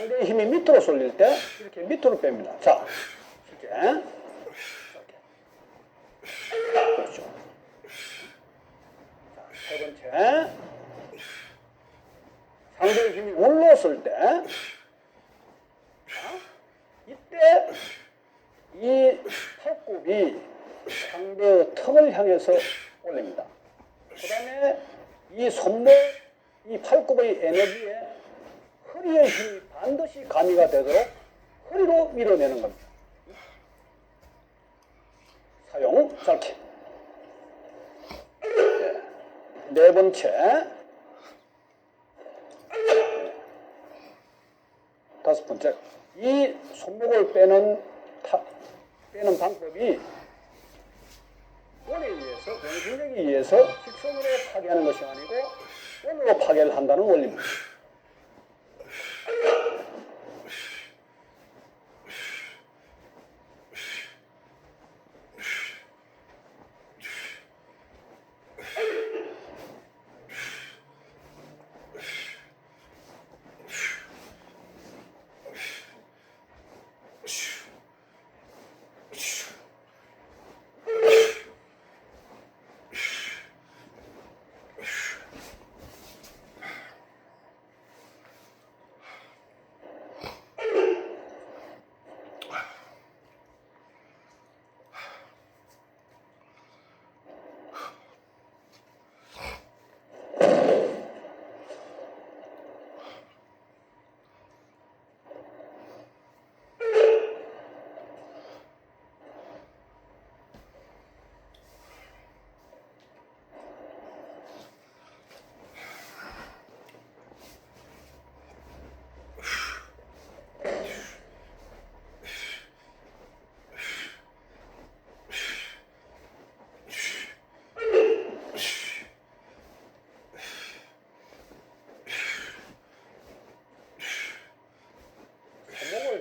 상대의 힘이 밑으로 쏠릴 때 이렇게 밑으로 뺍니다. 자, 이렇게. 그렇죠. 자, 세 번째. 상대의 힘이 올라왔을 때, 자, 이때 이 팔굽이 상대의 턱을 향해서 올립니다. 그 다음에 이 손목, 이 팔굽의 에너지에 허리의 힘이 반드시 가미가 되도록 허리로 밀어내는 겁니다. 사용, 짧게. 네 번째. 다섯 번째. 이 손목을 빼는 방법이 원에 의해서, 원심력에 의해서 직선으로 파괴하는 것이 아니고 원으로 파괴를 한다는 원리입니다.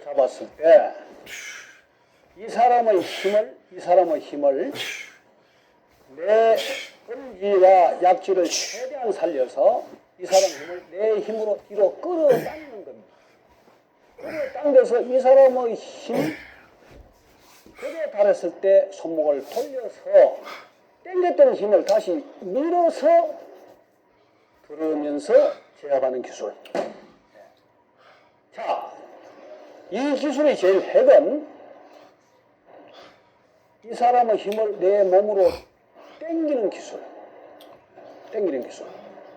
잡았을 때 이 사람의 힘을 내 엄지와 약지를 최대한 살려서 이 사람 힘을 내 힘으로 뒤로 끌어당기는 겁니다. 끌어당겨서 이 사람의 힘이 벽에 달했을 때 손목을 돌려서 당겼던 힘을 다시 밀어서 들으면서 제압하는 기술. 자, 이 기술의 제일 핵은 이 사람의 힘을 내 몸으로 당기는 기술.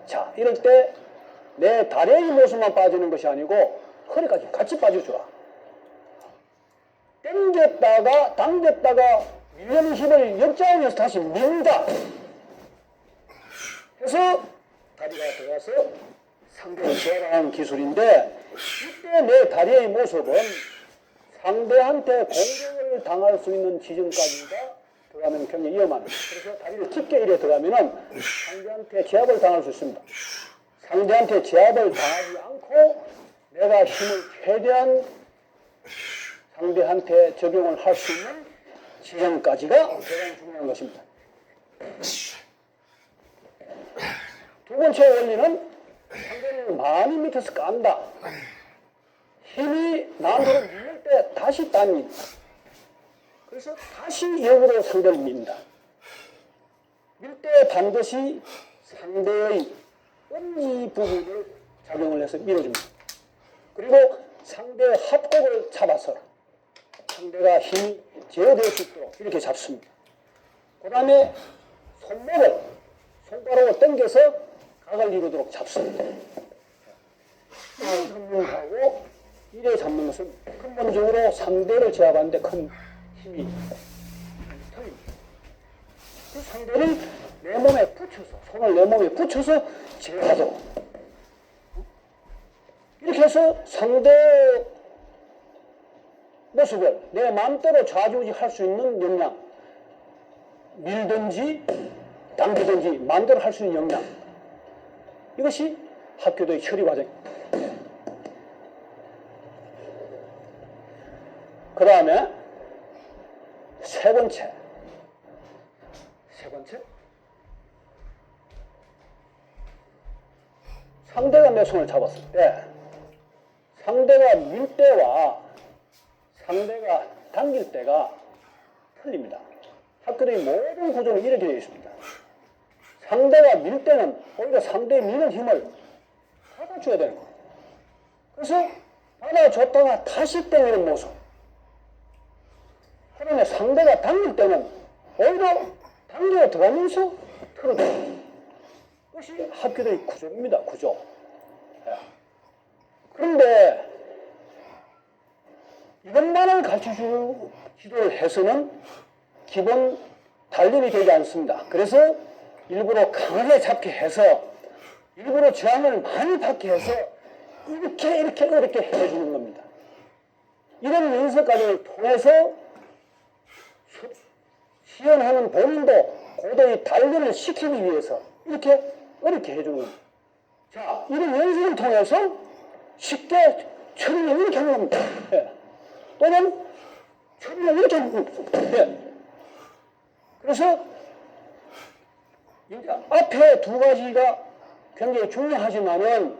자, 이럴 때 내 다리의 모습만 빠지는 것이 아니고 허리까지 같이 빠져줘라. 당겼다가 밀려는 힘을 역작하면서 다시 민다. 해서 다리가 들어가서 상대를 제압하는 기술인데, 이때 내 다리의 모습은 상대한테 공격을 당할 수 있는 지점까지가 들어가면 굉장히 위험합니다. 그래서 다리를 깊게 이래 들어가면은 상대한테 제압을 당할 수 있습니다. 상대한테 제압을 당하지 않고 내가 힘을 최대한 상대한테 적용을 할 수 있는 지점까지가 가장 중요한 것입니다. 두 번째 원리는 상대를 많이 밑에서 깐다. 힘이 남으로 밀릴 때 다시 땁니다. 그래서 다시 역으로 상대를 민다. 밀 때 반드시 상대의 엄지 부분을 작용을 해서 밀어줍니다. 그리고 상대의 합곡을 잡아서 상대가 힘이 제어될 수 있도록 이렇게 잡습니다. 그 다음에 손가락을 당겨서 각을 이루도록 잡습니다. 이래 잡는 것은 근본적으로 상대를 제압하는데 큰 힘이 턱입니다. 그 상대를 내 몸에 붙여서, 손을 내 몸에 붙여서 제압하도록. 이렇게 해서 상대 모습을 내 마음대로 좌지우지 할 수 있는 역량, 밀든지 당기든지 마음대로 할 수 있는 역량, 이것이 합교도의 처리 과정입니다. 그 다음에 세 번째 상대가 내 손을 잡았을 때 상대가 밀 때와 상대가 당길 때가 틀립니다. 학교의 모든 구조는 이렇게 되어 있습니다. 상대가 밀 때는 오히려 상대의 미는 힘을 받아줘야 되는 거예요. 그래서 받아줬다가 다시 때리는 모습. 그러면 상대가 당길 때는 오히려 당겨 들어가면서 틀어줘요. 그것이 학교의 구조입니다. 구조. 그런데 이것만을 가르쳐주기로 해서는 기본 단련이 되지 않습니다. 그래서 일부러 강하게 잡게 해서 일부러 저항을 많이 받게 해서 이렇게 해주는 겁니다. 이런 연습 과정을 통해서 시연하는 본인도 고도의 단련을 시키기 위해서 이렇게 해주는 겁니다. 자, 이런 연습을 통해서 쉽게 처리를 이렇게 하는 겁니다. 또는 처리를 이렇게 하는 겁니다. 그래서 앞에 두 가지가 굉장히 중요하지만은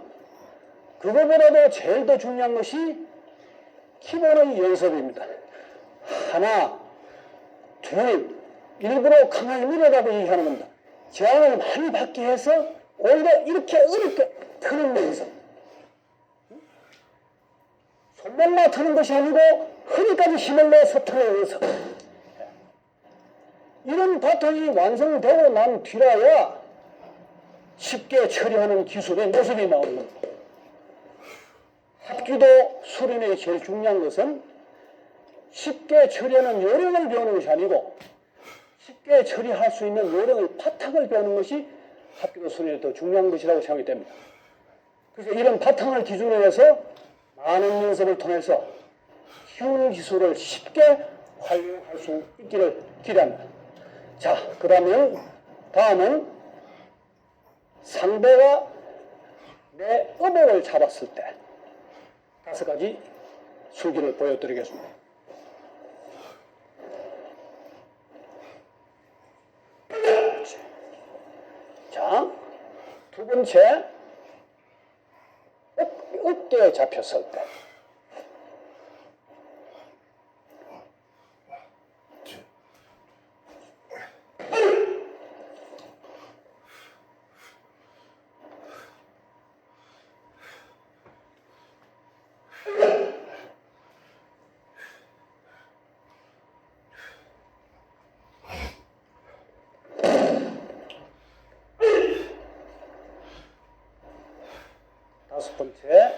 그거보다도 제일 더 중요한 것이 기본의 연습입니다. 하나, 둘, 일부러 강하게 밀어가고 얘기하는 겁니다. 저항을 많이 받게 해서 오히려 이렇게 어렵게 트는 연습. 손목만 트는 것이 아니고 허리까지 힘을 내서 트는 연습. 이런 바탕이 완성되고 난 뒤라야 쉽게 처리하는 기술의 모습이 나오는 겁니다. 합기도 수련의 제일 중요한 것은 쉽게 처리하는 요령을 배우는 것이 아니고 쉽게 처리할 수 있는 요령의 바탕을 배우는 것이 합기도 수련의 더 중요한 것이라고 생각이 됩니다. 그래서 이런 바탕을 기준으로 해서 많은 연습을 통해서 쉬운 기술을 쉽게 활용할 수 있기를 기대합니다. 자, 다음은 상대가 내 의복을 잡았을 때 5가지 술기를 보여드리겠습니다. 자, 두 번째, 어깨에 잡혔을 때. 다섯 번째,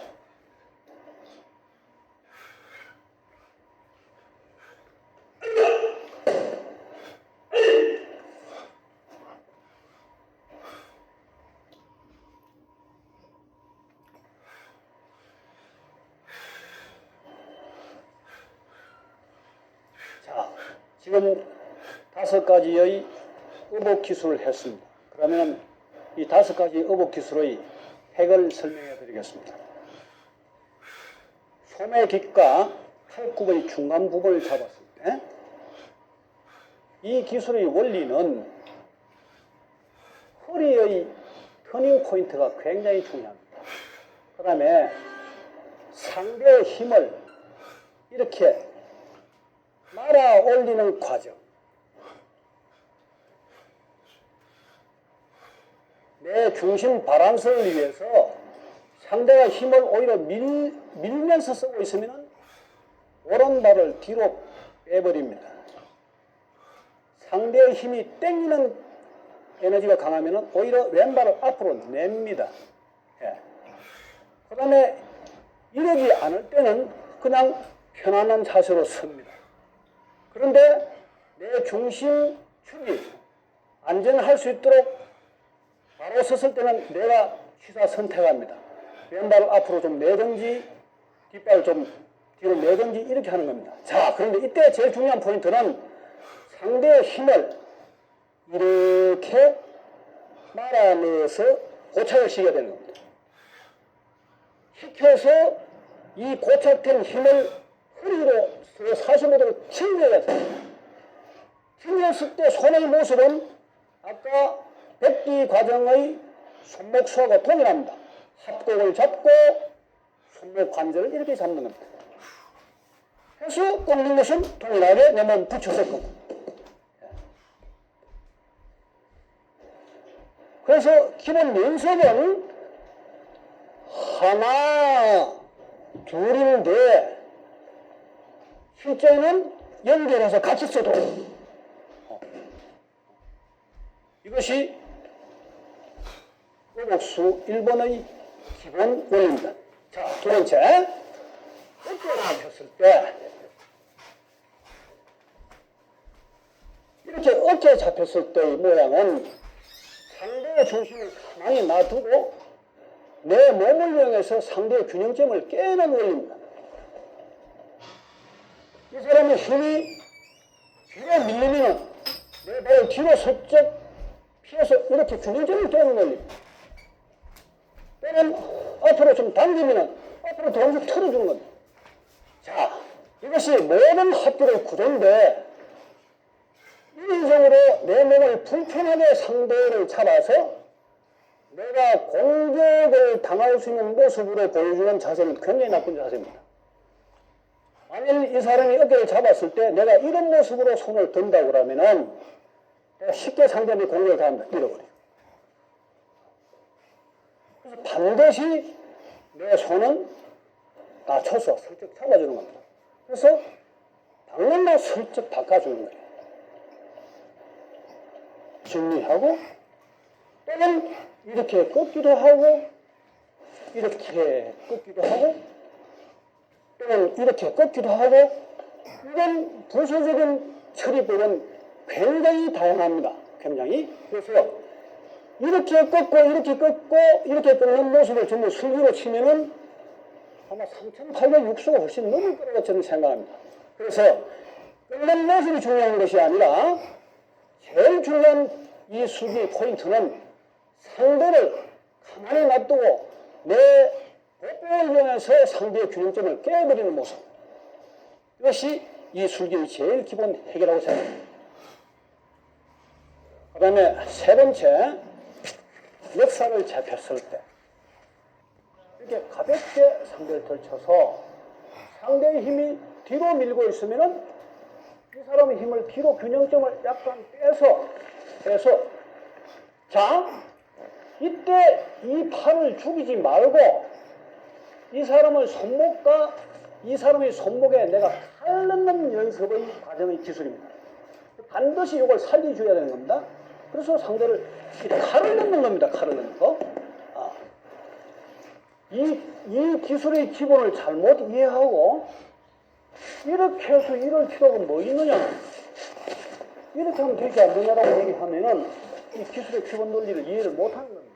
자, 지금 5가지의 의복 기술을 했습니다. 그러면 이 5가지 의복 기술의 핵을 설명해 드리겠습니다. 소매깃과 팔굽의 중간 부분을 잡았을 때 이 기술의 원리는 허리의 터닝 포인트가 굉장히 중요합니다. 그 다음에 상대의 힘을 이렇게 말아 올리는 과정, 내 중심 바란스를 위해서 상대가 힘을 오히려 밀면서 쓰고 있으면 오른발을 뒤로 빼버립니다. 상대의 힘이 땡기는 에너지가 강하면 오히려 왼발을 앞으로 냅니다. 그 다음에 이러지 않을 때는 그냥 편안한 자세로 섭니다. 그런데 내 중심축이 안전할 수 있도록 바로 섰을 때는 내가 취사 선택합니다. 왼발을 앞으로 좀 내든지 뒷발을 좀 뒤로 내든지 이렇게 하는 겁니다. 자, 그런데 이때 제일 중요한 포인트는 상대의 힘을 이렇게 말아내서 고착을 시켜야 되는 겁니다. 시켜서 이 고착된 힘을 허리로 45도로 튕겨야 돼요. 튕겼을 때 손의 모습은 아까 뱉기 과정의 손목수하고 동일합니다. 합곡을 잡고 손목 관절을 이렇게 잡는 겁니다. 해서 꺾는 것은 동일하게 내 몸 붙여서 꺾고. 그래서 기본 연습은 하나, 둘인데 실제는 연결해서 같이 써도 이것이 의복수 1번의 기본 원리입니다. 자, 두 번째, 어깨를 잡혔을 때 이렇게 어깨에 잡혔을 때의 모양은 상대의 중심을 가만히 놔두고 내 몸을 이용해서 상대의 균형점을 깨는 원리입니다. 이 사람의 힘이 뒤로 밀리면 내 발을 뒤로 슬쩍 피해서 이렇게 균형점을 깨는 원리입니다. 때는 앞으로 좀 당기면 앞으로 동작 틀어주는 겁니다. 자, 이것이 모든 합기의 구조인데 인위적으로 내 몸을 불편하게 상대를 잡아서 내가 공격을 당할 수 있는 모습으로 보여주는 자세는 굉장히 나쁜 자세입니다. 만일 이 사람이 어깨를 잡았을 때 내가 이런 모습으로 손을 든다고 그러면은 내가 쉽게 상대방이 공격을 당합니다. 잃어버려요. 그래서 반드시 내 손은 낮춰서 슬쩍 잡아주는 겁니다. 그래서 방문만 슬쩍 바꿔주는 거예요. 정리하고 또는 이렇게 꺾기도 하고 이렇게 꺾기도 하고 또는 이렇게 꺾기도 하고 이런 부수적인 처리법은 굉장히 다양합니다. 굉장히. 그래서 이렇게 꺾고 이렇게 꺾고 이렇게 꺾는 모습을 전부 술기로 치면은 아마 3,806수가 훨씬 넘을 거라고 저는 생각합니다. 그래서 꺾는 모습이 중요한 것이 아니라 제일 중요한 이 수기 포인트는 상대를 가만히 놔두고 내 복부를 이용해서 상대의 균형점을 깨버리는 모습. 이것이 이 술기의 제일 기본 핵이라고 생각합니다. 그 다음에 세 번째, 역사를 잡혔을 때 이렇게 가볍게 상대를 들쳐서 상대의 힘이 뒤로 밀고 있으면은 이 사람의 힘을 뒤로 균형점을 약간 빼서 자, 이때 이 팔을 죽이지 말고 이 사람의 손목과 이 사람의 손목에 내가 칼 넣는 연습의 과정의 기술입니다. 반드시 이걸 살려줘야 되는 겁니다. 그래서 상대를 칼을 넣는 겁니다. 칼을 넣는 거. 이 기술의 기본을 잘못 이해하고 이렇게 해서 이럴 필요가 뭐 있느냐, 이렇게 하면 되지 않느냐라고 얘기하면은 이 기술의 기본 논리를 이해를 못하는 겁니다.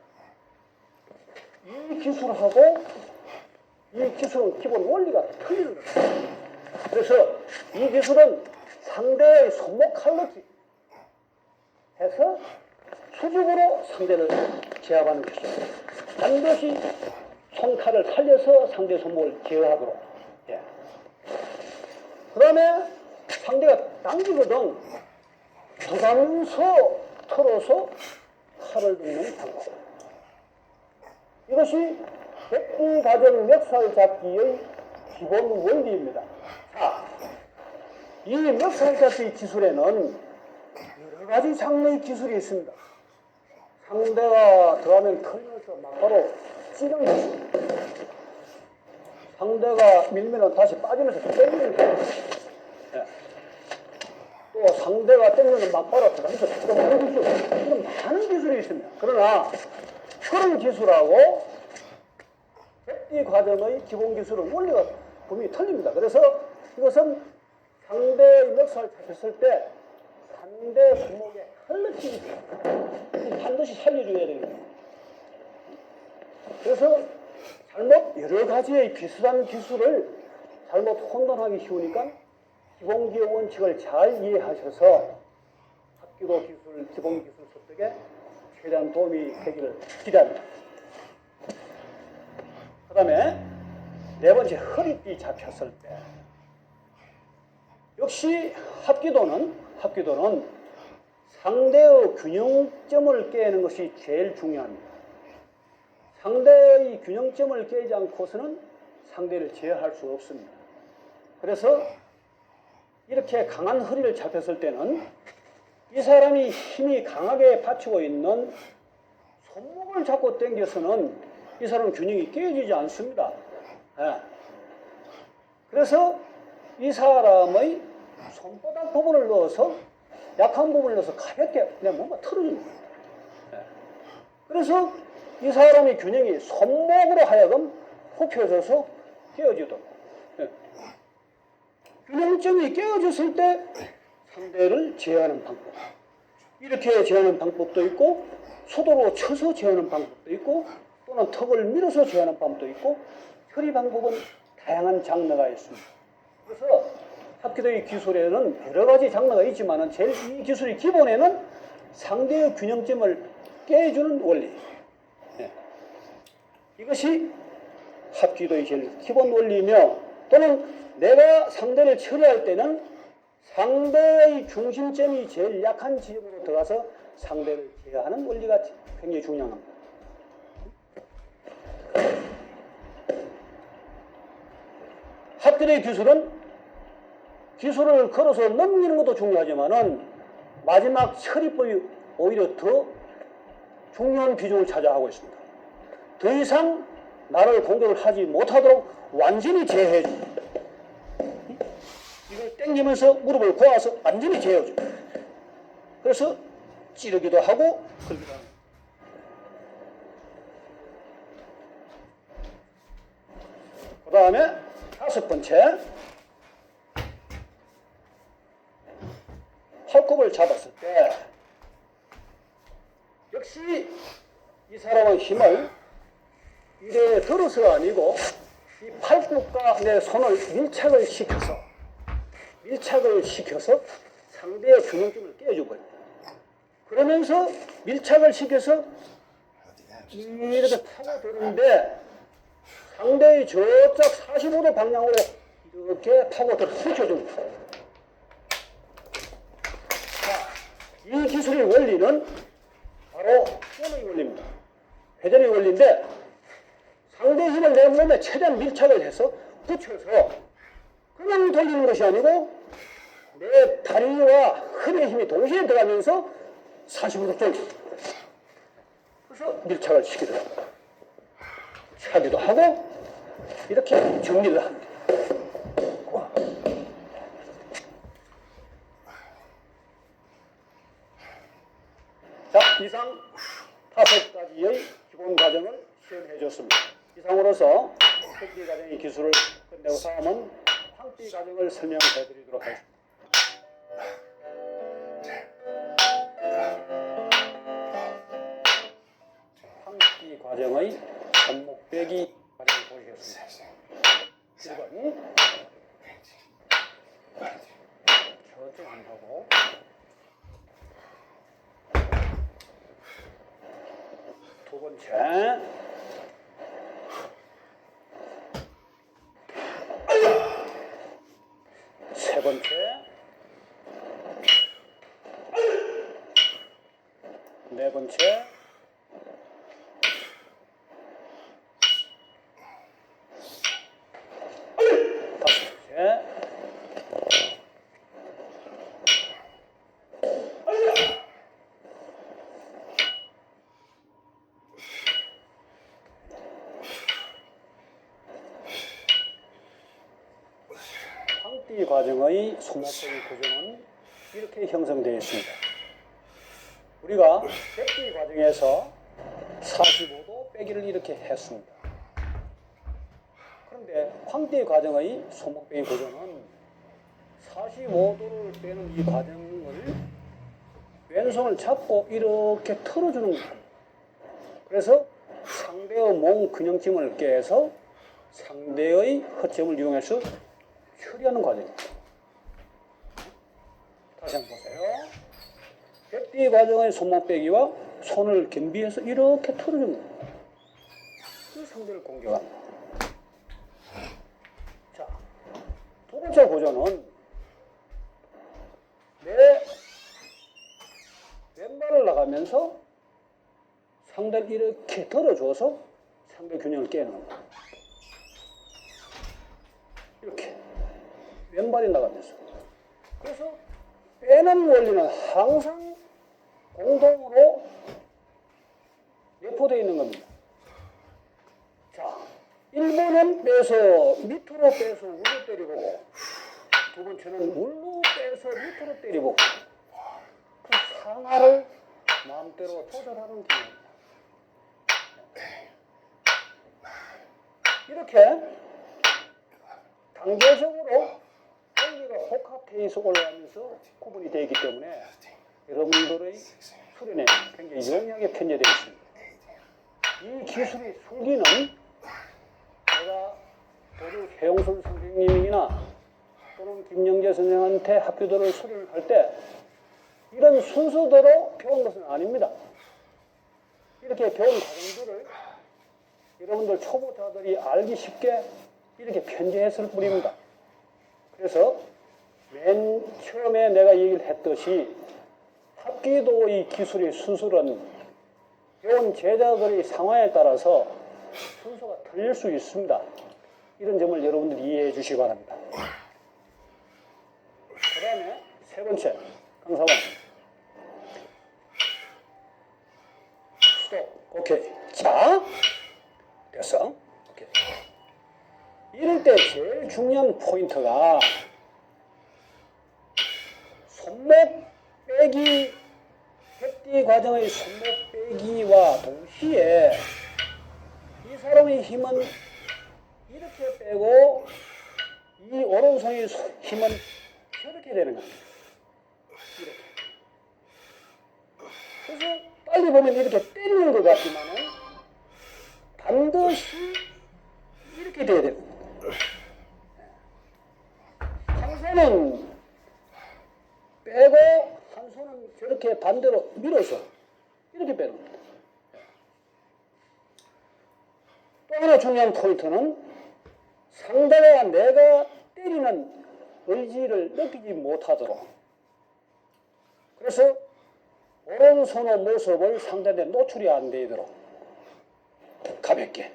이 기술하고 이 기술은 기본 원리가 틀리는 겁니다. 그래서 이 기술은 상대의 손목 칼넣기 해서 수직으로 상대를 제압하는 것입니다. 반드시 손칼을 살려서 상대의 손목을 제어하도록. 예. 그 다음에 상대가 당기거든 들어가면서 털어서 칼을 넣는 방법. 이것이 백기 가정 멱살 잡기의 기본 원리입니다. 자, 이 멱살 잡기 기술에는 여러 가지 장르의 기술이 있습니다. 상대가 들어가면 털면서 막바로 찌르는 기술. 상대가 밀면 다시 빠지면서 땡기는 기술. 예. 또 상대가 땡기면 막바로 들어가면서 찌르는 기술. 이런 많은 기술이 있습니다. 그러나 그런 기술하고 백기 과정의 기본 기술은 원리가 분명히 틀립니다. 그래서 이것은 상대의 멱살 잡혔을 때 상대 손목에 칼넣기 반드시 살려줘야 됩니다. 그래서 잘못 여러 가지의 비슷한 기술을 잘못 혼돈하기 쉬우니까 기본 기호 원칙을 잘 이해하셔서 합기도 기술, 기본 기술 습득에 최대한 도움이 되기를 기대합니다. 그 다음에 네 번째, 허리띠 잡혔을 때 역시 합기도는 상대의 균형점을 깨는 것이 제일 중요합니다. 상대의 균형점을 깨지 않고서는 상대를 제어할 수 없습니다. 그래서 이렇게 강한 허리를 잡혔을 때는 이 사람이 힘이 강하게 받치고 있는 손목을 잡고 당겨서는 이 사람 균형이 깨어지지 않습니다. 예. 그래서 이 사람의 손바닥 부분을 넣어서 약한 부분을 넣어서 가볍게 그냥 뭔가 틀어주는 거예요. 예. 그래서 이 사람의 균형이 손목으로 하여금 굽혀져서 깨어지도록. 예. 균형점이 깨어졌을 때 상대를 제어하는 방법. 이렇게 제어하는 방법도 있고 소도로 쳐서 제어하는 방법도 있고 또는 턱을 밀어서 제어하는 방법도 있고 처리 방법은 다양한 장르가 있습니다. 그래서 합기도의 기술에는 여러 가지 장르가 있지만 제일 이 기술의 기본에는 상대의 균형점을 깨주는 원리. 네. 이것이 합기도의 제일 기본 원리이며 또는 내가 상대를 처리할 때는 상대의 중심점이 제일 약한 지점으로 들어가서 상대를 제어하는 원리가 굉장히 중요한 겁니다. 합기도의 기술을 걸어서 넘기는 것도 중요하지만은 마지막 처리법이 오히려 더 중요한 비중을 차지하고 있습니다. 더 이상 나를 공격을 하지 못하도록 완전히 제어해 줍니다. 이걸 당기면서 무릎을 고아서 완전히 제어해 줍니다. 그래서 찌르기도 하고 그러기도 합니다. 그 다음에 5번째, 팔굽을 잡았을 때 역시 이 사람의 힘을 이래 들어서가 아니고 이 팔굽과 내 손을 밀착을 시켜서 상대의 균형점을 깨워주고요. 그러면서 밀착을 시켜서 이렇게 파고드는데 상대의 저쪽 45도 방향으로 이렇게 파고들어 훔쳐줍니다. 자, 이 기술의 원리는 바로 손의 원리입니다. 회전의 원리인데 상대의 힘을 내 몸에 최대한 밀착을 해서 붙여서 그냥 돌리는 것이 아니고 내 다리와 허리의 힘이 동시에 들어가면서 45도 쪽 그래서 밀착을 시키더라고요. 차기도 하고 이렇게 정리를 합니다. 자, 이상 5가지의 기본 과정을 시연해 줬습니다. 이상으로서 획기 과정의 기술을 끝내고 다음은 황띠 과정을 설명해 드리도록 하겠습니다. 황띠 과정의 손목 빼기 과정을 보시겠습니다. 1번 저쪽 안 하고 두 번째 세 번째 네 번째 황띠 과정의 손목적인 구조는 이렇게 형성되어 있습니다. 우리가 백띠 과정에서 45도 빼기를 이렇게 했습니다. 그런데 황띠 과정의 손목빼기 구조는 45도를 빼는 이 과정을 왼손을 잡고 이렇게 틀어주는 겁니다. 그래서 상대의 몸 균형점을 깨서 상대의 허점을 이용해서 처리하는 과정입니다. 다시 한번 보세요. 백띠 과정의 손목 빼기와 손을 겸비해서 이렇게 틀어주는 겁니다. 그 상대를 공격합니다. 자, 두 번째 구조는 내 왼발을 나가면서 상대를 이렇게 들어줘서 상대 균형을 깨는 겁니다. 이렇게 왼발이 나가면서. 그래서 빼는 원리는 항상 공동으로 내포되어 있는 겁니다. 자, 1번은 빼서 밑으로 빼서 우로 때리고, 두 번째는 물로 빼서 밑으로 때리고, 그 상하를 마음대로 조절하는 기능입니다. 이렇게 단계적으로 원리가 복합해서 올라가면서 구분이 되어 있기 때문에 여러분들의 수련에 굉장히 용이하게 편제되어 있습니다. 이 기술의 술기는 제가 도주 최용순 선생님이나 또는 김영재 선생한테 학교들을 수련을 할 때 이런 순서대로 배운 것은 아닙니다. 이렇게 배운 과정들을 여러분들 초보자들이 알기 쉽게 이렇게 편제했을 뿐입니다. 그래서 맨 처음에 내가 얘기를 했듯이 합기도의 기술의 수술은 배운 제자들의 상황에 따라서 순서가 틀릴 수 있습니다. 이런 점을 여러분들이 이해해 주시기 바랍니다. 그 다음에 세 번째, 강사원. 스톱. 오케이. 자, 됐어. 오케이. 이럴 때 제일 중요한 포인트가 손목 빼기, 햇띠 과정의 손목 빼기와 동시에 이 사람의 힘은 이렇게 빼고 이 오른손의 힘은 이렇게 되는 겁니다. 이렇게. 그래서 빨리 보면 이렇게 때리는 것 같지만은 반드시 이렇게 돼야 됩니다. 한 손은 빼고 한 손은 저렇게 반대로 밀어서 이렇게 빼는 겁니다. 또 하나 중요한 포인트는 상대가 내가 때리는 의지를 느끼지 못하도록, 그래서 오른손의 모습을 상대한테 노출이 안 되도록 가볍게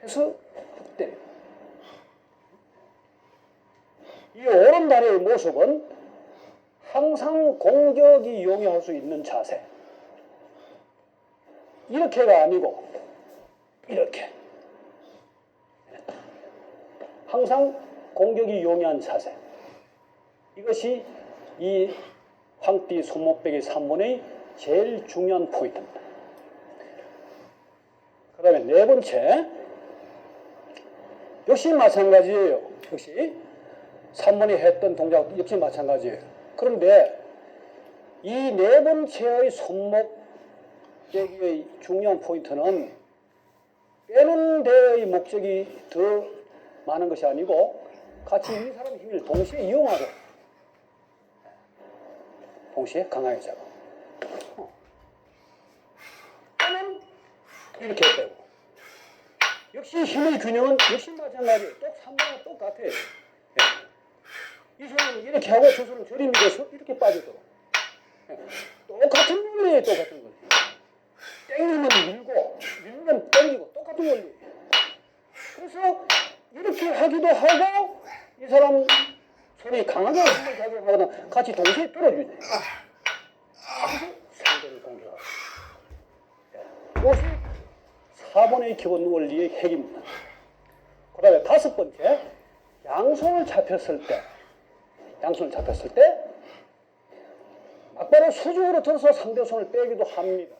해서 때립니다. 이 오른다리의 모습은 항상 공격이 용이할 수 있는 자세. 이렇게가 아니고 이렇게. 항상 공격이 용이한 자세. 이것이 이 황띠 손목빼기 3번의 제일 중요한 포인트입니다. 그 다음에 네 번째, 역시 마찬가지예요. 역시 3번이 했던 동작 역시 마찬가지예요. 그런데 이 네 번째의 손목빼기의 중요한 포인트는 빼는 데의 목적이 더 많은 것이 아니고 같이 이 사람의 힘을 동시에 이용하고 동시에 강하게 잡아. 빼는 이렇게 빼고. 역시 힘의 균형은 역시 마찬가지예요. 또 3번과 똑같아요. 이 손은 이렇게 하고 저 손은 저리 밀어서 이렇게 빠지도록. 똑같은 원리예요. 똑같은 원리. 땡기면 밀고 밀면 땡기고 똑같은 원리. 그래서 이렇게 하기도 하고 이 사람 손이 강하게 힘을 작용하거나 같이 동시에 들어주죠. 그래서 상대를 공격하고. 이것이 4번의 기본 원리의 핵입니다. 그 다음에 다섯 번째, 양손을 잡혔을 때 막바로 수직으로 들어서 상대 손을 빼기도 합니다.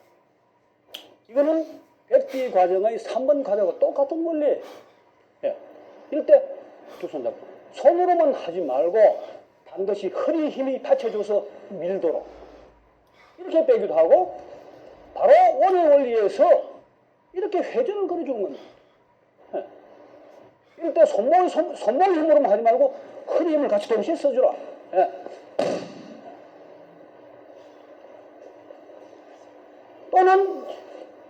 이거는 백디 과정의 3번 과정과 똑같은 원리예요. 이럴 때 두 손 잡고 손으로만 하지 말고 반드시 허리 힘이 받쳐줘서 밀도록 이렇게 빼기도 하고 바로 원의 원리에서 이렇게 회전을 그려주는 겁니다. 이럴 때 손목 힘으로만 하지 말고 허리 힘을 같이 동시에 써주라. 또는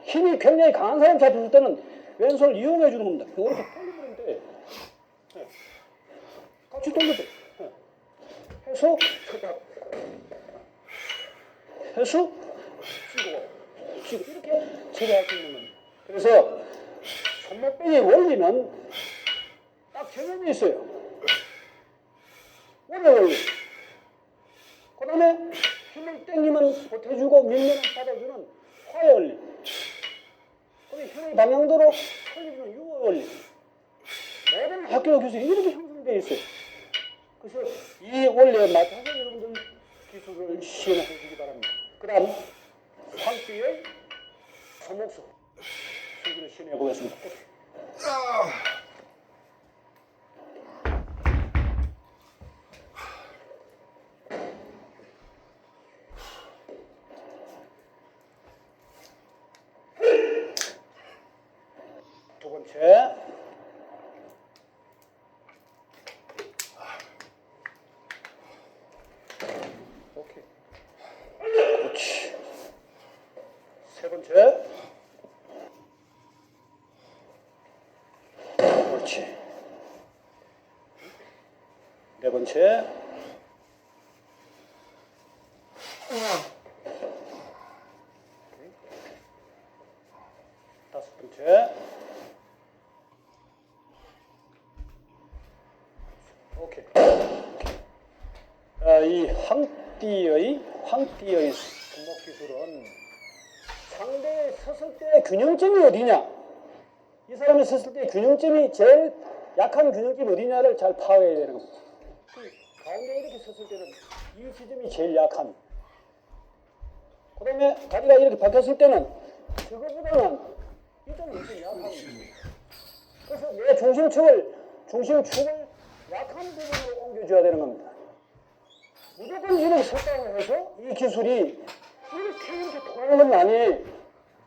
힘이 굉장히 강한 사람 잡힐 때는 왼손을 이용해 주는 겁니다. 이렇게 돌리면 돼. 같이 돌려줘. 해서 치고 이렇게 처리할 수 있는 겁니다. 그래서 손목빼기 원리는 딱 딱 정해져 있어요. 오래 걸려. 그 다음에 힘을 땡기면 보태주고 밀면 받아주는 화의 원리. 그리고 힘의 방향대로 흘리면 유의 원리. 모든 학교 기술이 이렇게 형성되어 있어요. 그래서 이 원리에 맞춰서 여러분들 기술을 시연해 주시기 바랍니다. 그 다음 황띠의 소목수 수기를 시연해 보겠습니다. 두 번째, 오케이, 그렇지. 세 번째, 그렇지. 네 번째, 다섯 번째, 오케이. 이 황띠의 손목 기술은 상대의 섰을 때 균형점이 어디냐, 이 사람이 섰을 때 균형점이 제일 약한 균형점이 어디냐를 잘 파악해야 되는 겁니다. 가운데 이렇게 섰을 때는 이 지점이 제일 약한. 그 다음에 다리가 이렇게 박혔을 때는 저거보다는 이 점이 훨씬 약한 겁니다. 그래서 내 중심축을 약한 부분으로 옮겨줘야 되는 겁니다. 무조건 이렇게 섰다고 해서 이 기술이 이렇게 통하는 건 아니에요.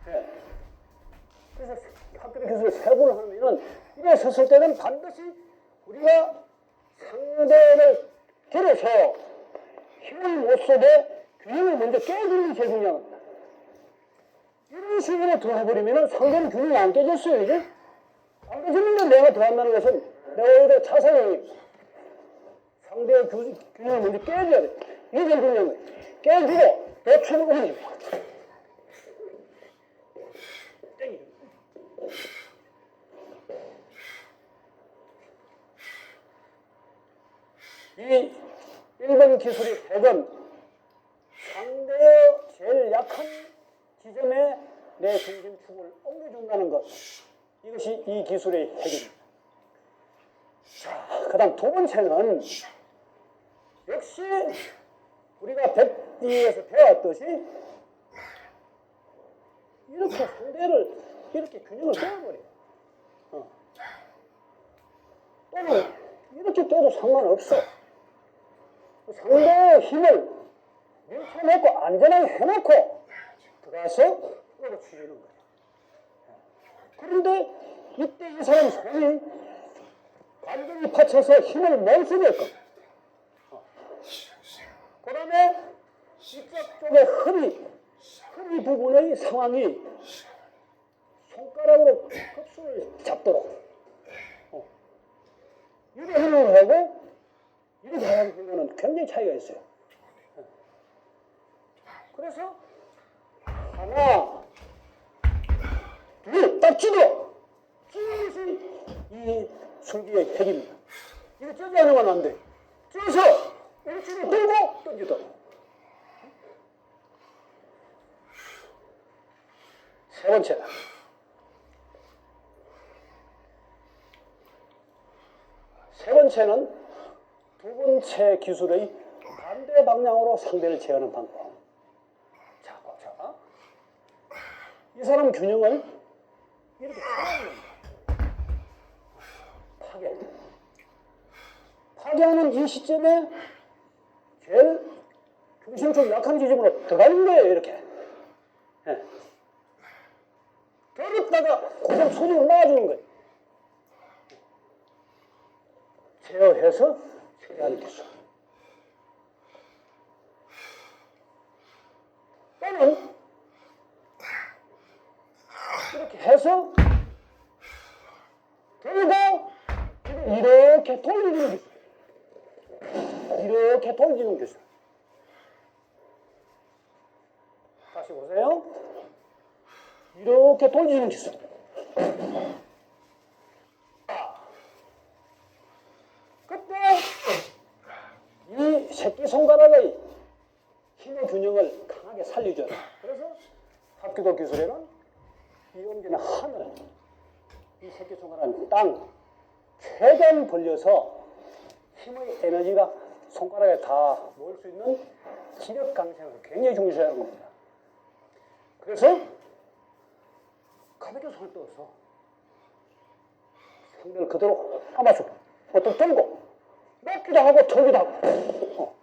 네. 그래서 학교 기술을 세 번을 하면 이렇게 섰을 때는 반드시 우리가 상대를 들어서 힘을 못 써도 균형을 먼저 깨주는 게 제일 중요합니다. 이런 식으로 더 해버리면 상대는 균형이 안 깨졌어요. 이제 안 깨졌는데 내가 더 한다는 것은 내가 오히려 자살형입니다. 상대의 균형을 먼저 깨줘야 돼. 이게 제일 중요한 거예요. 깨주고 대충 올리고 땡기죠. 이 1번 기술의 핵은 상대의 제일 약한 지점에 내 중심축을 옮겨준다는 것. 이것이 이 기술의 핵입니다. 자, 그 다음 두 번째는 역시 우리가 백디에서 배웠듯이 이렇게 상대를 이렇게 균형을 깨워버려요. 또는 이렇게 깨도 상관없어. 상대의 힘을 밀쳐놓고 안전하게 해놓고 들어가서 끌어치우는 거예요. 그런데 이때 이 사람 손이 완전히 받쳐서 힘을 못 쓰게끔. 그 다음에 이쪽 쪽에 허리 부분의 상황이 손가락으로 급수를 잡도록 이렇게 하는 거하고 이렇게 하는 거는 굉장히 차이가 있어요. 그래서 하나, 둘, 딱 쥐고 쥐는 것이 이 술기의 핵입니다. 이거 쥐지 않으면 안 돼. 쥐어서 일주일에 들고 던지도록. 세 번째. 세 번째는 두 번째 기술의 반대 방향으로 상대를 제어하는 방법. 자, 자. 이 사람 균형을 이렇게 파괴하는 이 시점에 제일 중심축 약한 지점으로 들어가는 거예요, 이렇게. 네. 들었다가 고정 손으로 놔주는 거예요. 제어해서 처리하는 기술. 또는 이렇게 해서 들고 이렇게 돌리는 기술. 이렇게 돌리는 기술. 다시 보세요. 이렇게 돌리는 기술. 기술에는 이 엄지는 하늘, 이 새끼손가락은 땅, 최대한 벌려서 힘의 에너지가 손가락에 다 모을 수 있는 기력 강세를 굉장히 중시하는 겁니다. 그래서 가볍게 손을 떠서 상대를 그대로 안아주고 어떤 들고 놓기도 하고 들기도 하고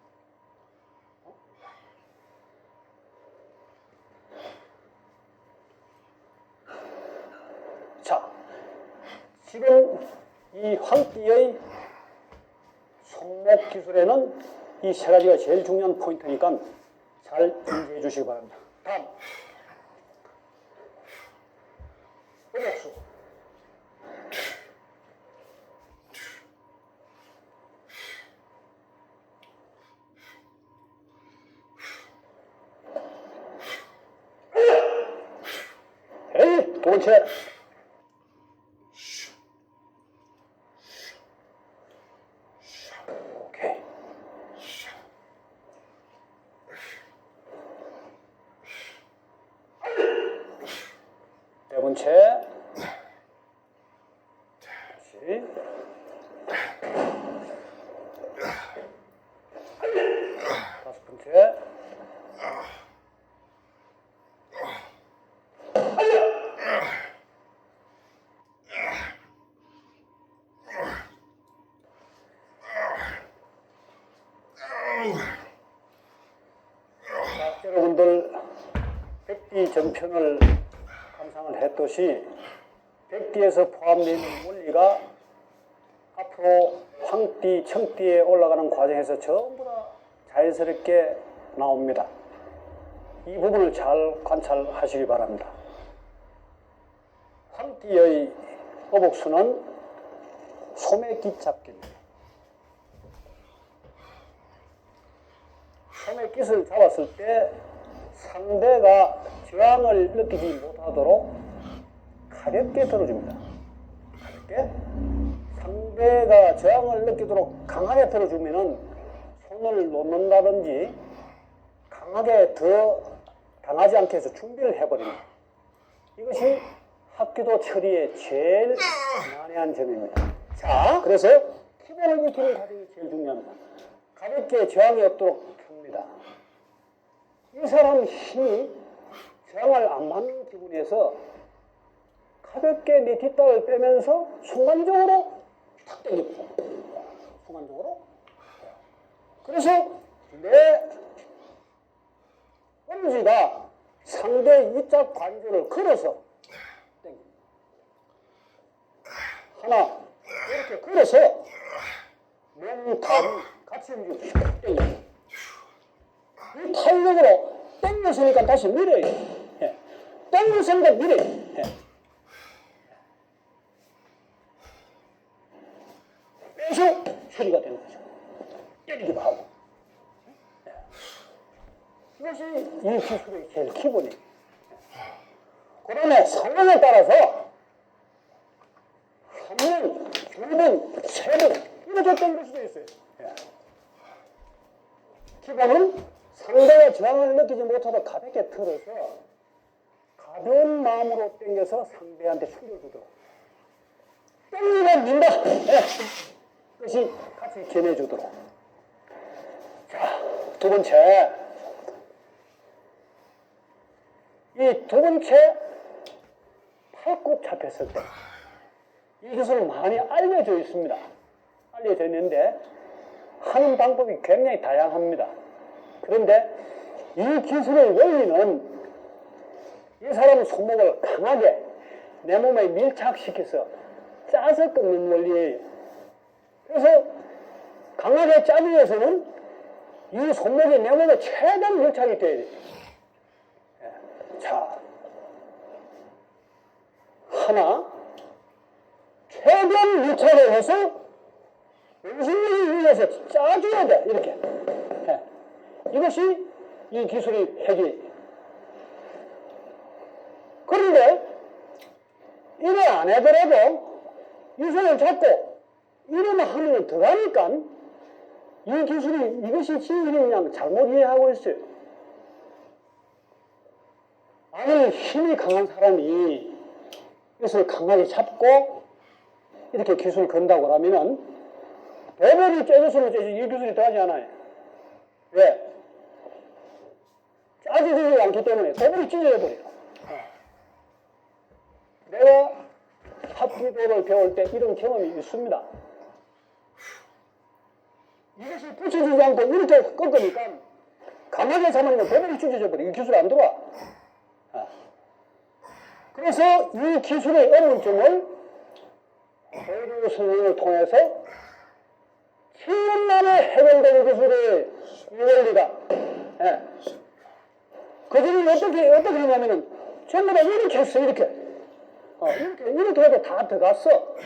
자, 지금 이 황띠의 손목 기술에는 이 세 가지가 제일 중요한 포인트니까 잘 인지해 주시기 바랍니다. 다음, 오목수. 에이, 두 번째. 오케이. 네 번째. 다시. 다섯 번째. 자, 여러분들 백디 전편을 감상을 했듯이 백디에서 포함되어 있는 원리가 앞으로 황띠, 청띠에 올라가는 과정에서 전부 다 자연스럽게 나옵니다. 이 부분을 잘 관찰하시기 바랍니다. 황띠의 어복수는 소매깃 잡기입니다. 소매깃을 잡았을 때 상대가 저항을 느끼지 못하도록 가볍게 들어줍니다. 가볍게. 상대가 저항을 느끼도록 강하게 들어주면은 손을 놓는다든지 강하게 더 당하지 않게 해서 준비를 해버립니다. 이것이 합기도 처리의 제일 난해한 점입니다. 자, 그래서 기본을 익히는 과정이 제일 중요합니다. 가볍게 저항이 없도록 합니다. 이 사람 힘이 저항을 안 받는 기분에서 가볍게 내 뒷다리를 빼면서 순간적으로 탁 당깁니다. 순간적으로. 그래서 내 엄지가 상대 이짝 관절을 걸어서 당깁니다. 하나, 이렇게 걸어서 몸, 다리 같이 움직이고 당깁니다. 이 탄력으로 당겼으니까 다시 밀어요. 예. 당겼으니까 밀어요. 예. 빼서 처리가 되는 거죠. 때리기도 하고. 예. 이것이 이 기술의 제일 기본이에요. 그 다음에 상황에 따라서 한 번, 두 번, 세 번 이렇게 당길 수도 있어요. 예. 기본은 상대의 저항을 느끼지 못하도록 가볍게 틀어서 가벼운 마음으로 당겨서 상대한테 충격을 주도록 당기면 민다. 네. 그것이 같이 전해주도록. 자, 두 번째. 이 두 번째 팔굽 잡혔을 때 이 기술은 많이 알려져 있습니다. 알려져 있는데 하는 방법이 굉장히 다양합니다. 그런데 이 기술의 원리는 이 사람의 손목을 강하게 내 몸에 밀착시켜서 짜서 끊는 원리예요. 그래서 강하게 짜기 위해서는 이 손목이 내 몸에 최대한 밀착이 돼야 돼요. 자, 하나, 최대한 밀착을 해서 원심력을 위해서 짜줘야 돼. 이렇게. 이것이 이 기술의 핵이에요. 그런데 이래 안 하더라도 이 손을 잡고 이러면 하면 들어가니까 이 기술이 이것이 진실이냐 잘못 이해하고 있어요. 안을 힘이 강한 사람이 이것을 강하게 잡고 이렇게 기술을 건다고 하면은 도배를 째줘서는 째지 이 기술이 들어가지 않아요. 왜? 짜지지 않기 때문에 도배를 찢어져버려요. 내가 합기도를 배울 때 이런 경험이 있습니다. 이것을 붙여주지 않고 이렇게 꺾으니까 강하게 잡으면 도배를 찢어져 버려. 이 기술이 안 들어와. 그래서 이 기술의 어려운 점을 오류 선생님을 통해서 7년 만에 해결된 기술의 이 원리가 그들이 어떻게 하냐면은 전부 다 이렇게 했어. 이렇게 해도 다 들어갔어.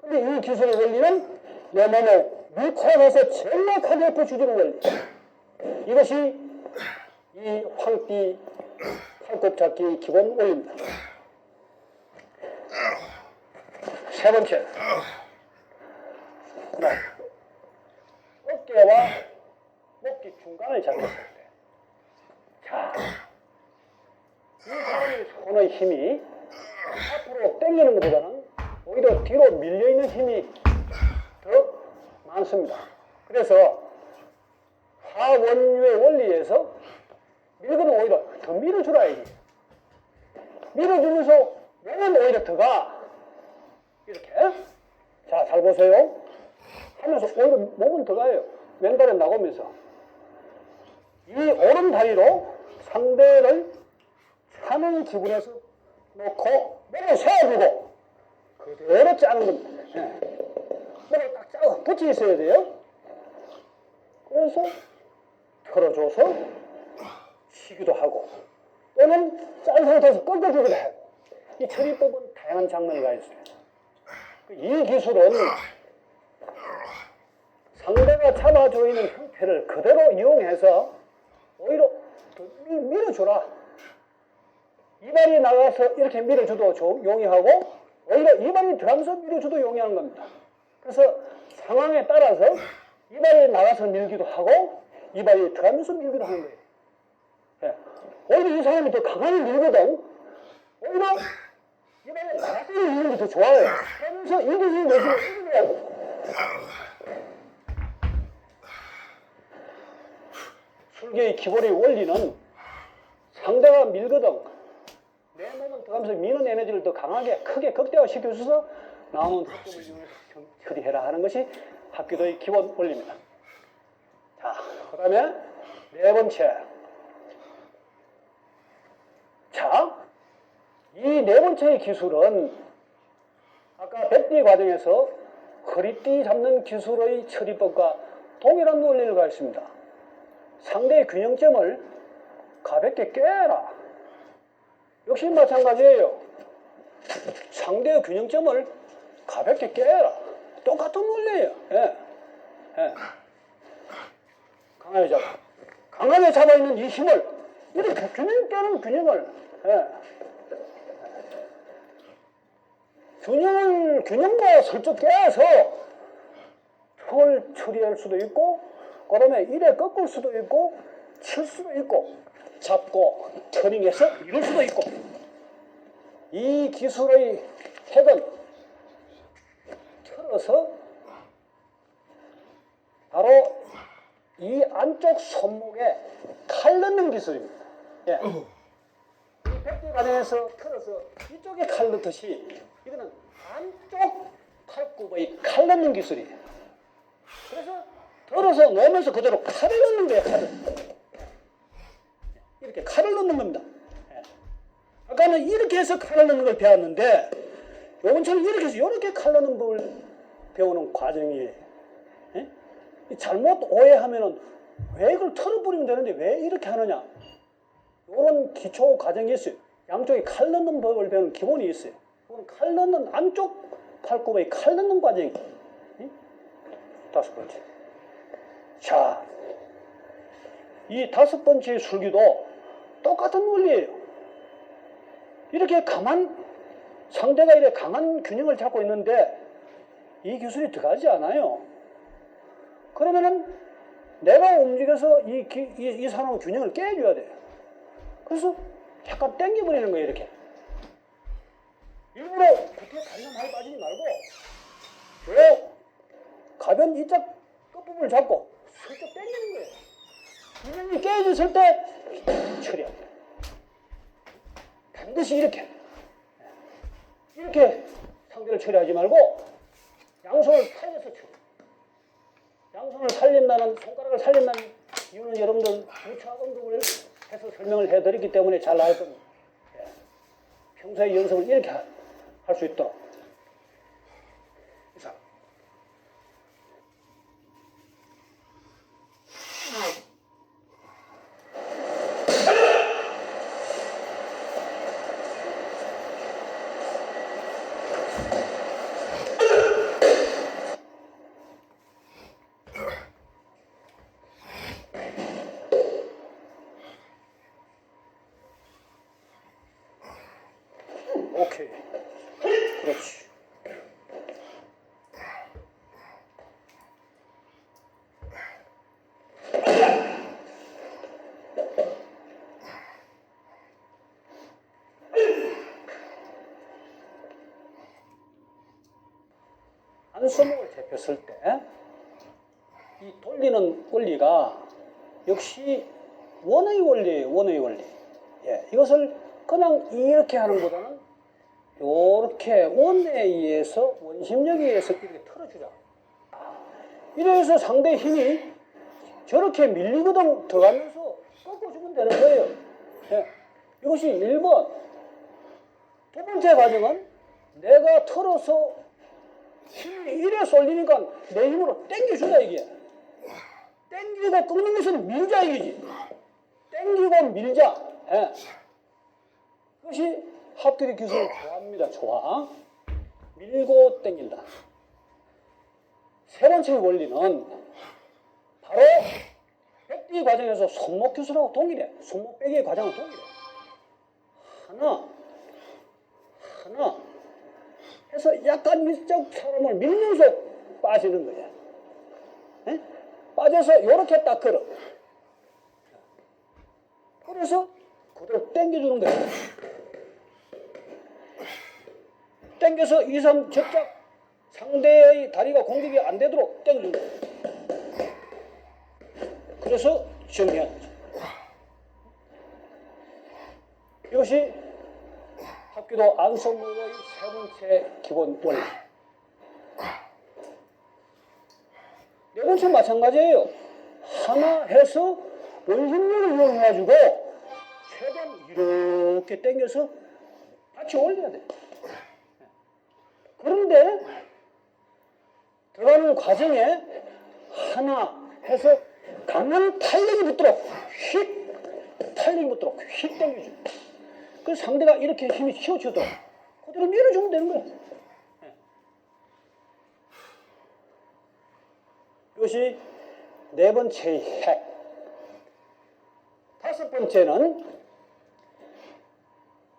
근데 이 기술의 원리는 내 몸에 밀착해서 정확하게 붙여주는 원리. 이것이 이 황띠 팔굽혀잡기의 기본 원리입니다. 세 번째, 어깨와 목기 중간을 잡혔을 때, 자, 이 사람의 손의 힘이 앞으로 당기는 것보다는 오히려 뒤로 밀려있는 힘이 더 많습니다. 그래서 화원유의 원리에서 밀고는 오히려 더 밀어주라 이게. 밀어주면서 몸은 오히려 더 가. 이렇게. 자, 잘 보세요. 하면서 오히려 몸은 더 가요. 왼발은 나오면서. 이 오른 다리로 상대를 차는 기분에서 놓고 몸을 세워주고 그대로 짜는 겁니다. 몸을 딱 짜고 붙여 있어야 돼요. 그래서 털어줘서 치기도 하고 또는 짠 상태에서 꺾어주기도 하고 이 처리법은 다양한 장르가 있어요. 이 기술은 상대가 잡아져 있는 형태를 그대로 이용해서 오히려 밀어주라. 이발이 나가서 이렇게 밀어줘도 용이하고 오히려 이발이 들어가면서 밀어줘도 용이한 겁니다. 그래서 상황에 따라서 이발이 나가서 밀기도 하고 이발이 들어가면서 밀기도 하는 거예요. 예. 오히려 이 사람이 더 강하게 밀거든. 오히려 이발이 나가서 밀는 게 더 좋아요. 그러면서 이기지 내시면 이기려고. 술계의 기본의 원리는 상대가 밀거든. 내 몸은 들어가면서 미는 에너지를 더 강하게 크게 극대화시켜줘서 남은 학점을 이용해서 처리해라 하는 것이 합기도의 기본 원리입니다. 자, 그 다음에 네 번째. 자, 이 네 번째의 기술은 아까 백띠 과정에서 허리띠 잡는 기술의 처리법과 동일한 원리를 가졌습니다. 상대의 균형점을 가볍게 깨라. 역시 마찬가지예요. 상대의 균형점을 가볍게 깨라. 똑같은 원리예요. 예. 예. 강하게 잡아. 강하게 잡아있는 이 힘을 이렇게 균형 깨는 균형을 균형과 슬쩍 깨서 턱을 처리할 수도 있고 그다음에 이래 꺾을 수도 있고 칠 수도 있고 잡고 터닝해서 이룰 수도 있고 이 기술의 핵은 틀어서 바로 이 안쪽 손목에 칼 넣는 기술입니다. 예. 이 백대 과정에서 틀어서 이쪽에 칼 넣듯이 이거는 안쪽 팔굽의 칼 넣는 기술이에요. 그래서 들어서 놓으면서 그대로 칼을 넣는 거예요. 칼을. 이렇게 칼을 넣는 겁니다. 예. 아까는 이렇게 해서 칼을 넣는 걸 배웠는데 요번처럼 이렇게 해서 이렇게 칼 넣는 법을 배우는 과정이에요. 예? 잘못 오해하면은 왜 이걸 털어버리면 되는데 왜 이렇게 하느냐. 이런 기초 과정이 있어요. 양쪽에 칼 넣는 법을 배우는 기본이 있어요. 이건 칼 넣는 안쪽 팔굽의 칼 넣는 과정이에요. 예? 다섯 번째. 자, 이 다섯 번째 술기도 똑같은 원리예요. 이렇게 상대가 이렇게 강한 균형을 잡고 있는데 이 기술이 들어가지 않아요. 그러면은 내가 움직여서 이 사람의 균형을 깨줘야 돼요. 그래서 약간 당겨버리는 거예요. 이렇게. 일부러 그렇게 다리가 많이 빠지지 말고 요 가변 이쪽 끝부분을 잡고 슬쩍 당기는 거예요. 균형이 깨졌을 때 처리합니다. 반드시 이렇게 상대를 처리하지 말고 양손을 살려서 처리. 양손을 살린다는, 손가락을 살린다는 이유는 여러분들 무차 언급을 해서 설명을 해드렸기 때문에 잘 나올 겁니다. 평소에 연습을 이렇게 할 수 있도록. 이상. 오케이. 그렇지. 안수목을 잡혔을 때 이 돌리는 원리가 역시 원의 원리예요. 원의 원리. 예, 이것을 그냥 이렇게 하는 것보다는 이렇게 원에 의해서, 원심력에 의해서 이렇게 틀어주자. 이래서 상대의 힘이 저렇게 밀리거든 들어가면서 꺾어주면 되는 거예요. 예. 이것이 1번. 두 번째 과정은 내가 틀어서 힘이 이래 쏠리니까 내 힘으로 당겨주자 이게. 당기고 꺾는 것은 밀자 이거지. 당기고 밀자. 예. 그것이 합두리 기술을 좋아합니다. 좋아. 밀고 당긴다. 세 번째 원리는 바로 백디 과정에서 손목 기술하고 동일해. 손목 빼기의 과정은 동일해. 하나 해서 약간 이쪽 사람을 밀면서 빠지는 거야. 에? 빠져서 이렇게 딱 걸어. 그래서 그대로 당겨주는 거야. 당겨서 2, 3 접착 상대의 다리가 공격이 안 되도록 당겨주는 거야. 그래서 정리하는 거죠. 이것이 합기도 안성무의 세 번째 기본 원리. 네 번째 마찬가지예요. 하나 해서 원심력을 이용해가지고 최대한 이렇게 당겨서 같이 올려야 돼. 그런데 들어가는 과정에 하나 해서 강한 탄력이 붙도록 휙 당겨줘. 그래서 상대가 이렇게 힘이 휘어지도록 그대로 밀어주면 되는 거야. 이것이 네 번째의 핵. 다섯 번째는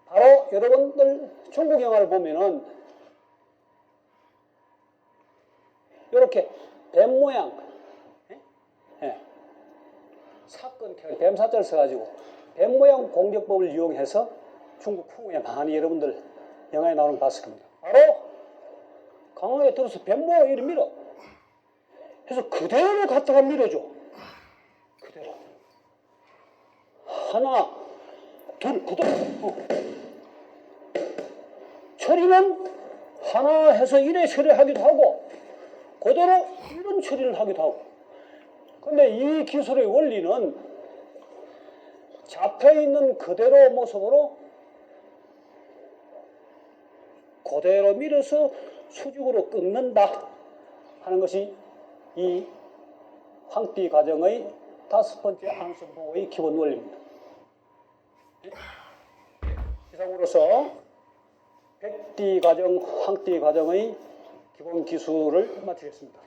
바로 여러분들 중국 영화를 보면은 이렇게 뱀 모양, 사건, 뱀 사자를 써가지고 뱀 모양 공격법을 이용해서 중국 풍후에 많이 여러분들 영화에 나오는 거 봤을 겁니다. 바로 강하게 들어서 뱀 모양 이렇게 밀어. 그래서 그대로 갖다가 밀어줘. 그대로. 하나, 둘, 그대로. 처리는 하나 해서 이래 처리하기도 하고 그대로 이런 처리를 하기도 하고. 근데 이 기술의 원리는 잡혀있는 그대로 모습으로 그대로 밀어서 수직으로 끊는다 하는 것이 이 황띠 과정의 다섯 번째 안성보의 기본 원리입니다. 이상으로서 백띠 과정, 황띠 과정의 기본 기술을 마치겠습니다.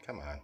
Come on.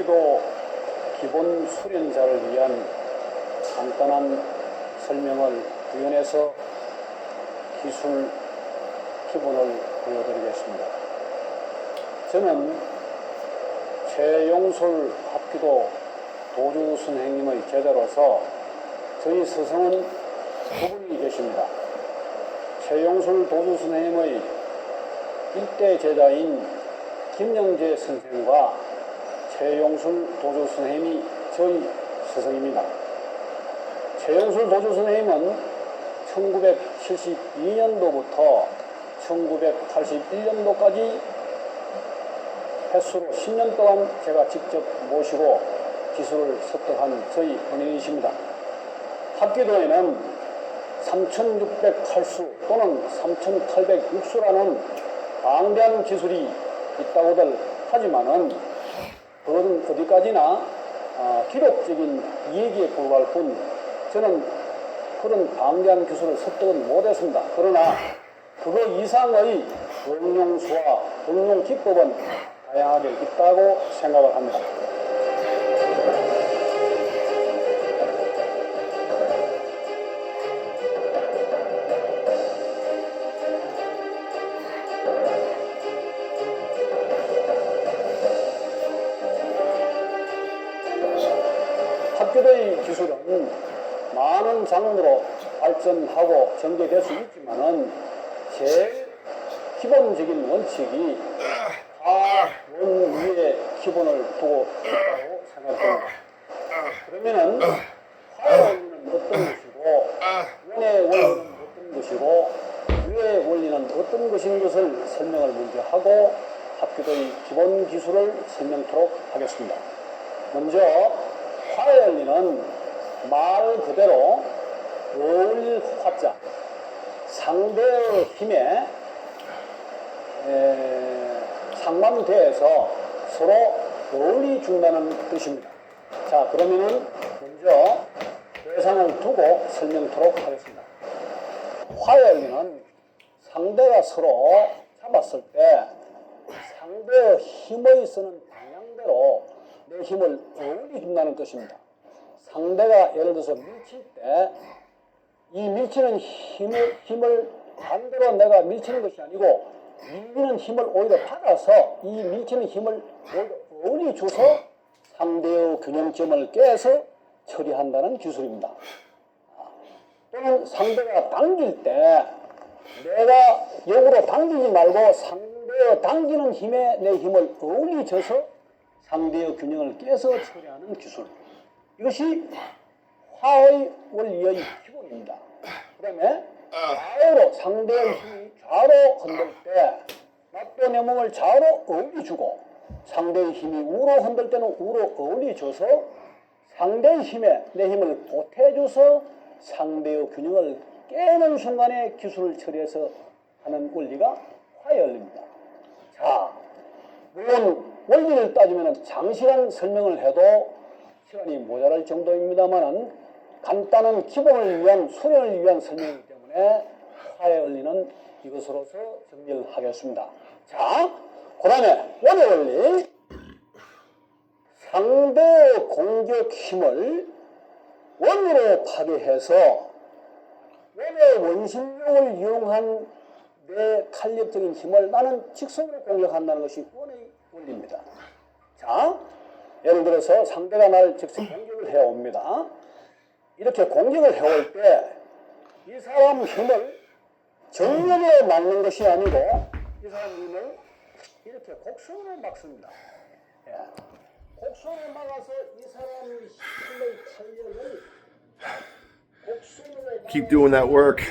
합기도 기본 수련자를 위한 간단한 설명을 구현해서 기술 기본을 보여드리겠습니다. 저는 최용술 합기도 도주 선생님의 제자로서 저희 스승은 두 분이 계십니다. 최용술 도주 선생님의 일대 제자인 김영재 선생과 최용술 도주 선생님이 저희 스승입니다. 최용술 도주 선생님은 1972년도부터 1981년도까지 횟수로 10년 동안 제가 직접 모시고 기술을 습득한 저희 은인이십니다. 합기도에는 3608수 또는 3806수라는 방대한 기술이 있다고들 하지만은 그것은 어디까지나 기록적인 얘기에 불과할 뿐 저는 그런 방대한 기술을 습득은 못했습니다. 그러나 그거 이상의 응용수와 응용 기법은 다양하게 있다고 생각을 합니다. 합기도의 기술은 많은 장르로 발전하고 전개될 수 있지만은 제일 기본적인 원칙이 원 위에 기본을 두고 있다고 생각합니다. 그러면은 화의 원리는 어떤 것이고 원의 원리는 어떤 것이고 위의 원리는 어떤 것인 것을 설명을 먼저 하고 합기도의 기본 기술을 설명토록 하겠습니다. 먼저 화의 원리는 말 그대로 어울릴 화자, 상대의 힘에 상반돼서 서로 어울리 준다는 뜻입니다. 자, 그러면은 먼저 대상을 두고 설명토록 하겠습니다. 화의 원리는 상대가 서로 잡았을 때 상대의 힘의 쓰는 방향대로 내 힘을 어울리 준다는 뜻입니다. 상대가 예를 들어서 밀칠 때 이 밀치는 힘을 반대로 내가 밀치는 것이 아니고 밀리는 힘을 오히려 받아서 이 밀치는 힘을 오히려 어울리 줘서 상대의 균형점을 깨서 처리한다는 기술입니다. 또는 상대가 당길 때 내가 역으로 당기지 말고 상대의 당기는 힘에 내 힘을 어울리 줘서 상대의 균형을 깨서 처리하는 기술. 이것이 화의 원리의 기본입니다. 그 다음에 좌우로 상대의 힘이 좌로 흔들 때 나도 내 몸을 좌로 어울리주고 상대의 힘이 우로 흔들 때는 우로 어울리줘서 상대의 힘에 내 힘을 보태줘서 상대의 균형을 깨는 순간에 기술을 처리해서 하는 원리가 화의 원리입니다. 자, 물론 원리를 따지면 장시간 설명을 해도 시간이 모자랄 정도입니다만은 간단한 기본을 위한 수련을 위한 설명이기 때문에 화의 원리는 이것으로서 정리를 하겠습니다. 자, 그 다음에 원의 원리. 상대의 공격 힘을 원으로 파괴해서 원의 원심력을 이용한 내 탄력적인 힘을 나는 직선으로 공격한다는 것이 원의 원리입니다. 자, 예를 들어서 상대가 나를 직접 공격을 해옵니다. 이렇게 공격을 해올 때 이 사람 힘을 정면으로 막는 것이 아니고 이 사람 힘을 이렇게 곡선으로 막습니다. 예. 곡선으로 막아서 이 사람의 힘의 탄력을 곡선으로 Keep doing that work.